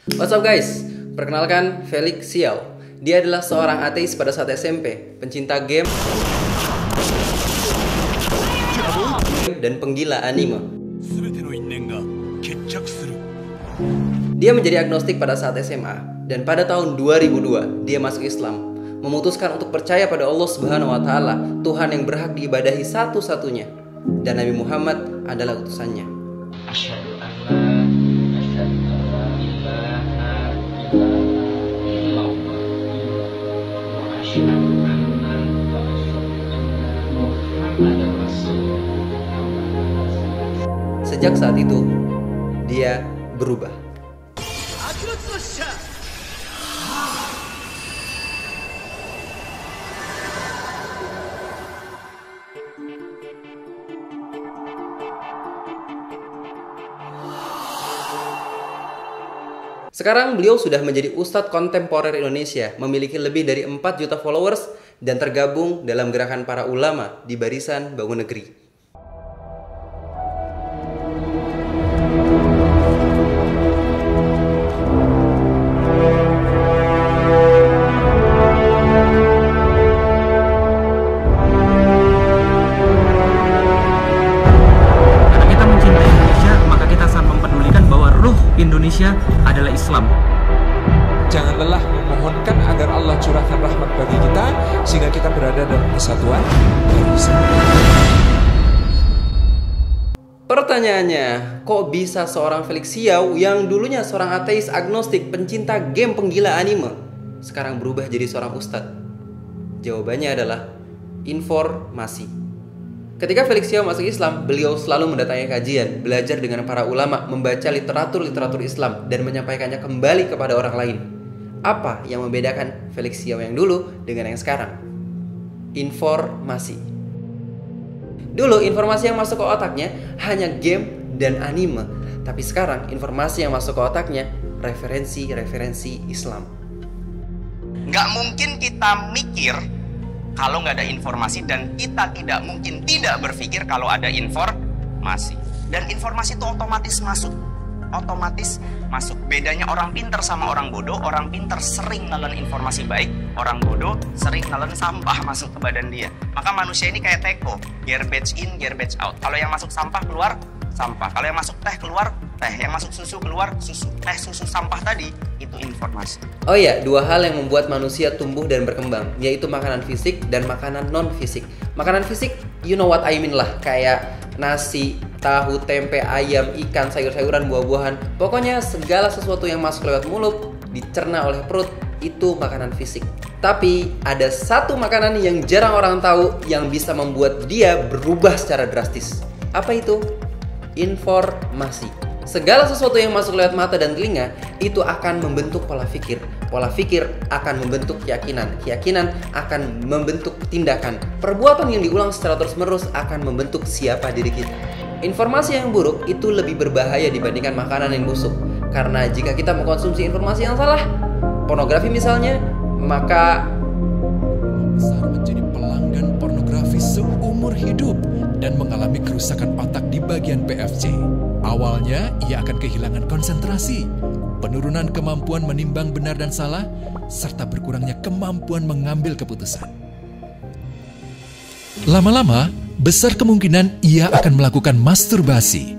What's up guys? Perkenalkan Felix Xiao. Dia adalah seorang ateis pada saat SMP, pencinta game dan penggila anime. Dia menjadi agnostik pada saat SMA dan pada tahun 2002 dia masuk Islam, memutuskan untuk percaya pada Allah Subhanahu wa taala, Tuhan yang berhak diibadahi satu-satunya, dan Nabi Muhammad adalah utusannya. Sejak saat itu, dia berubah. Sekarang beliau sudah menjadi ustadz kontemporer Indonesia, memiliki lebih dari 4 juta followers dan tergabung dalam gerakan para ulama di Barisan Bangun Negeri. Indonesia adalah Islam. Jangan lelah memohonkan agar Allah curahkan rahmat bagi kita sehingga kita berada dalam kesatuan bangsa. Pertanyaannya, kok bisa seorang Felix Xiao yang dulunya seorang ateis agnostik pencinta game penggila anime sekarang berubah jadi seorang ustadz? Jawabannya adalah informasi. Ketika Felix Xiao masuk Islam, beliau selalu mendatangi kajian, belajar dengan para ulama, membaca literatur Islam, dan menyampaikannya kembali kepada orang lain. Apa yang membedakan Felix Xiao yang dulu dengan yang sekarang? Informasi. Dulu informasi yang masuk ke otaknya hanya game dan anime, tapi sekarang informasi yang masuk ke otaknya referensi Islam. Nggak mungkin kita mikir kalau nggak ada informasi, dan kita tidak mungkin tidak berpikir kalau ada informasi. Dan informasi itu otomatis masuk. Bedanya orang pinter sama orang bodoh, orang pinter sering nelen informasi baik, orang bodoh sering nelen sampah masuk ke badan dia. Maka manusia ini kayak teko, garbage in, garbage out. Kalau yang masuk sampah keluar sampah, kalau yang masuk teh keluar teh, yang masuk susu keluar susu. Teh, susu, sampah tadi itu informasi. Oh ya, dua hal yang membuat manusia tumbuh dan berkembang, yaitu makanan fisik dan makanan non fisik. Makanan fisik, you know what I mean lah, kayak nasi, tahu, tempe, ayam, ikan, sayur-sayuran, buah-buahan. Pokoknya segala sesuatu yang masuk lewat mulut, dicerna oleh perut, itu makanan fisik. Tapi ada satu makanan yang jarang orang tahu yang bisa membuat dia berubah secara drastis. Apa itu? Informasi. Segala sesuatu yang masuk lewat mata dan telinga itu akan membentuk pola pikir. Pola pikir akan membentuk keyakinan. Keyakinan akan membentuk tindakan. Perbuatan yang diulang secara terus-menerus akan membentuk siapa diri kita. Informasi yang buruk itu lebih berbahaya dibandingkan makanan yang busuk. Karena jika kita mengkonsumsi informasi yang salah, pornografi misalnya, maka besar menjadi pelanggan pornografi seumur hidup dan mengalami kerusakan otak di bagian PFC. Awalnya, ia akan kehilangan konsentrasi, penurunan kemampuan menimbang benar dan salah, serta berkurangnya kemampuan mengambil keputusan. Lama-lama, besar kemungkinan ia akan melakukan masturbasi,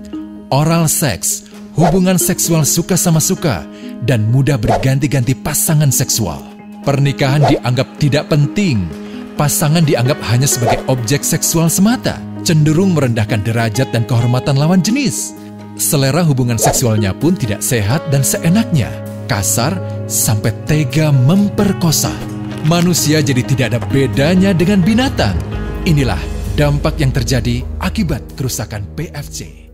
oral seks, hubungan seksual suka sama suka, dan mudah berganti-ganti pasangan seksual. Pernikahan dianggap tidak penting, pasangan dianggap hanya sebagai objek seksual semata, cenderung merendahkan derajat dan kehormatan lawan jenis. Selera hubungan seksualnya pun tidak sehat dan seenaknya, kasar sampai tega memperkosa. Manusia jadi tidak ada bedanya dengan binatang. Inilah dampak yang terjadi akibat kerusakan PFC.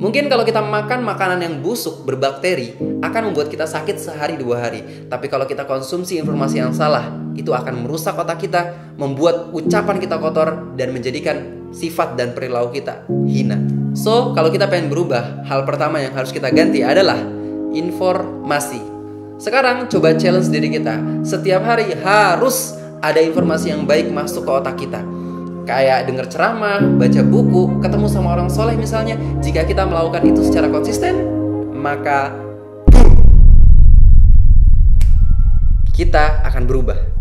mungkin kalau kita makan makanan yang busuk berbakteri akan membuat kita sakit sehari 2 hari. Tapi kalau kita konsumsi informasi yang salah, itu akan merusak otak kita, membuat ucapan kita kotor, dan menjadikan sifat dan perilaku kita hina. So, kalau kita pengen berubah, hal pertama yang harus kita ganti adalah informasi. Sekarang coba challenge diri kita. Setiap hari harus ada informasi yang baik masuk ke otak kita. Kayak denger ceramah, baca buku, ketemu sama orang soleh misalnya. Jika kita melakukan itu secara konsisten, maka kita akan berubah.